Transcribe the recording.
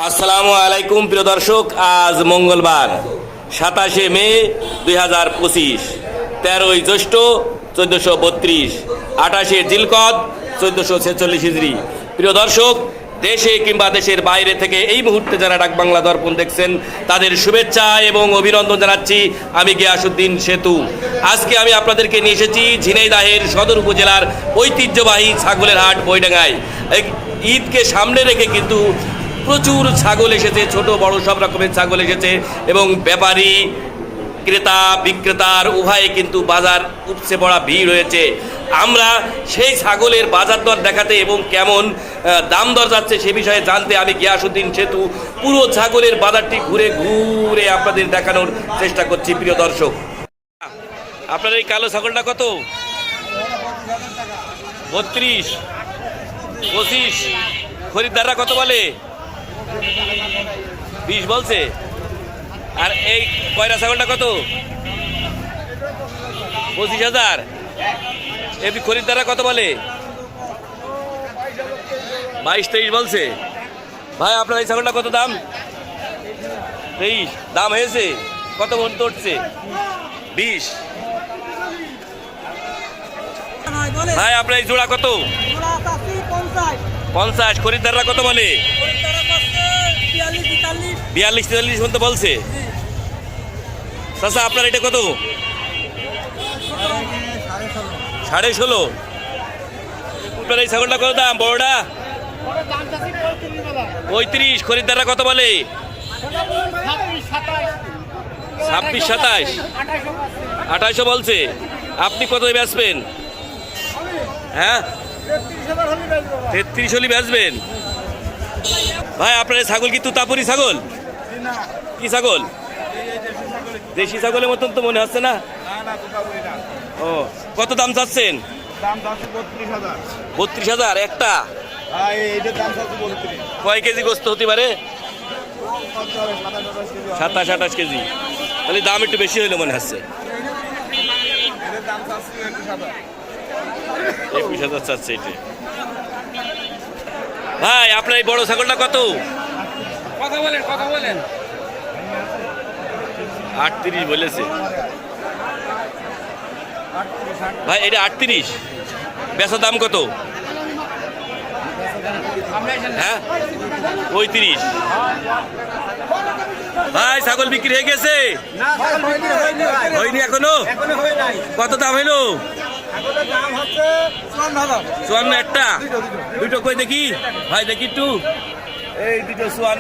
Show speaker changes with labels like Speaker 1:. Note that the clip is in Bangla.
Speaker 1: আসসালামু আলাইকুম প্রিয় দর্শক, আজ মঙ্গলবার 27শে মে 2025, 13ই জ্যৈষ্ঠ 1432, 28শে জিলকদ 1446 হিজরি। প্রিয় দর্শক, দেশে কিংবা দেশের বাইরে থেকে এই মুহূর্তে যারা ডাক বাংলা দর্পণ দেখছেন তাদের শুভেচ্ছা এবং অভিনন্দন জানাচ্ছি। আমি গিয়াসউদ্দিন সেতু। আজকে আমি আপনাদেরকে নিয়ে এসেছি ঝিনাইদহের সদর উপজেলার ঐতিহ্যবাহী ছাগলের হাট বৈডাঙ্গায়। ঈদকে সামনে রেখে কিন্তু প্রচুর ছাগল এসেছে, ছোট বড় সব রকমের ছাগল এসেছে এবং ব্যাপারী ক্রেতা বিক্রেতার উভয়ে কিন্তু বাজার উপচে পড়া ভিড় হয়েছে। আমরা সেই ছাগলের বাজার দর দেখাতে এবং কেমন দাম দর যাচ্ছে সে বিষয়ে জানতে আমি গিয়াসউদ্দিন সেতু পুরো ছাগলের বাজারটি ঘুরে ঘুরে আপনাদের দেখানোর চেষ্টা করছি। প্রিয় দর্শক, আপনার এই কালো ছাগলটা কত? 32, 25। খরিদ্দাররা কত বলে? 20 বলছে। আর এই কয়রা ছাগলটা কত? 25,000। এমনি খরিদ্দাররা কত বলে? 22-23 বলছে। ভাই, আপনার এই ছাগলটা কত দাম? 23 দাম হয়েছে। কত পর্যন্ত উঠছে? 20। ভাই, আপনার এই জোড়া কত? 50। খরিদ্দাররা কত বলে? 42-43 পর্যন্ত বলছে। চাচা, আপনার এটা কত? 16.5। আপনার এই ছাগলটা কত দাম? বড়টা 35। খরিদ্দাররা কত বলে? 26-27। 2800 বলছে। আপনি কত বেচবেন? হ্যাঁ, 33 হলে বেচবেন। ভাই, আপনার ছাগল কি তুতাপুরি ছাগল? কি ছাগল? দেশি ছাগলের মতন তো মনে হচ্ছে না। ও, কত দাম চাচ্ছেন? 32,000 একটা। কয় কেজি গোস্ত হতে পারে? 27-28 কেজি। তাহলে দাম একটু বেশি হইলো মনে হচ্ছে। 21,000 চাচ্ছে এটা। ভাই, আপনার এই বড় ছাগলটা কত?
Speaker 2: কথা বলেন
Speaker 1: 38 বলেছে। ভাই, এটা 38। বেচার দাম কত? হ্যাঁ, 35। ভাই, ছাগল বিক্রি হয়ে গেছে? হয়নি এখনো? কত দাম হইলো? 54 একটা। দুটো কই দেখি ভাই, দেখি একটু। এই দুটো 54।